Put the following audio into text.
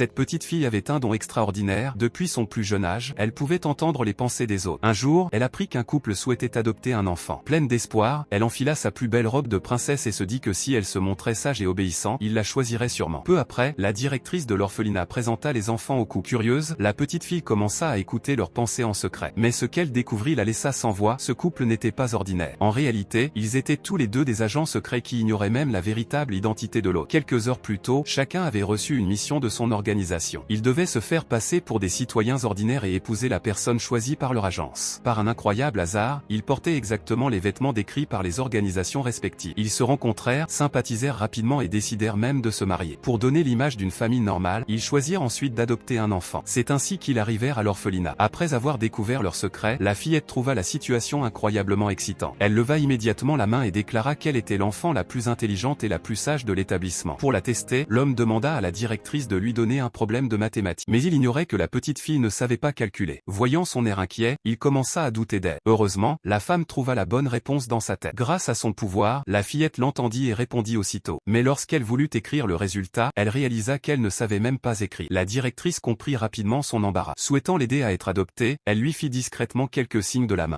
Cette petite fille avait un don extraordinaire. Depuis son plus jeune âge, elle pouvait entendre les pensées des autres. Un jour, elle apprit qu'un couple souhaitait adopter un enfant. Pleine d'espoir, elle enfila sa plus belle robe de princesse et se dit que si elle se montrait sage et obéissant, il la choisirait sûrement. Peu après, la directrice de l'orphelinat présenta les enfants au couple. Curieuse, la petite fille commença à écouter leurs pensées en secret. Mais ce qu'elle découvrit la laissa sans voix. Ce couple n'était pas ordinaire. En réalité, ils étaient tous les deux des agents secrets qui ignoraient même la véritable identité de l'autre. Quelques heures plus tôt, chacun avait reçu une mission de son organisation. Ils devaient se faire passer pour des citoyens ordinaires et épouser la personne choisie par leur agence. Par un incroyable hasard, ils portaient exactement les vêtements décrits par les organisations respectives. Ils se rencontrèrent, sympathisèrent rapidement et décidèrent même de se marier. Pour donner l'image d'une famille normale, ils choisirent ensuite d'adopter un enfant. C'est ainsi qu'ils arrivèrent à l'orphelinat. Après avoir découvert leur secret, la fillette trouva la situation incroyablement excitante. Elle leva immédiatement la main et déclara qu'elle était l'enfant la plus intelligente et la plus sage de l'établissement. Pour la tester, l'homme demanda à la directrice de lui donner un problème de mathématiques. Mais il ignorait que la petite fille ne savait pas calculer. Voyant son air inquiet, il commença à douter d'elle. Heureusement, la femme trouva la bonne réponse dans sa tête. Grâce à son pouvoir, la fillette l'entendit et répondit aussitôt. Mais lorsqu'elle voulut écrire le résultat, elle réalisa qu'elle ne savait même pas écrire. La directrice comprit rapidement son embarras. Souhaitant l'aider à être adoptée, elle lui fit discrètement quelques signes de la main.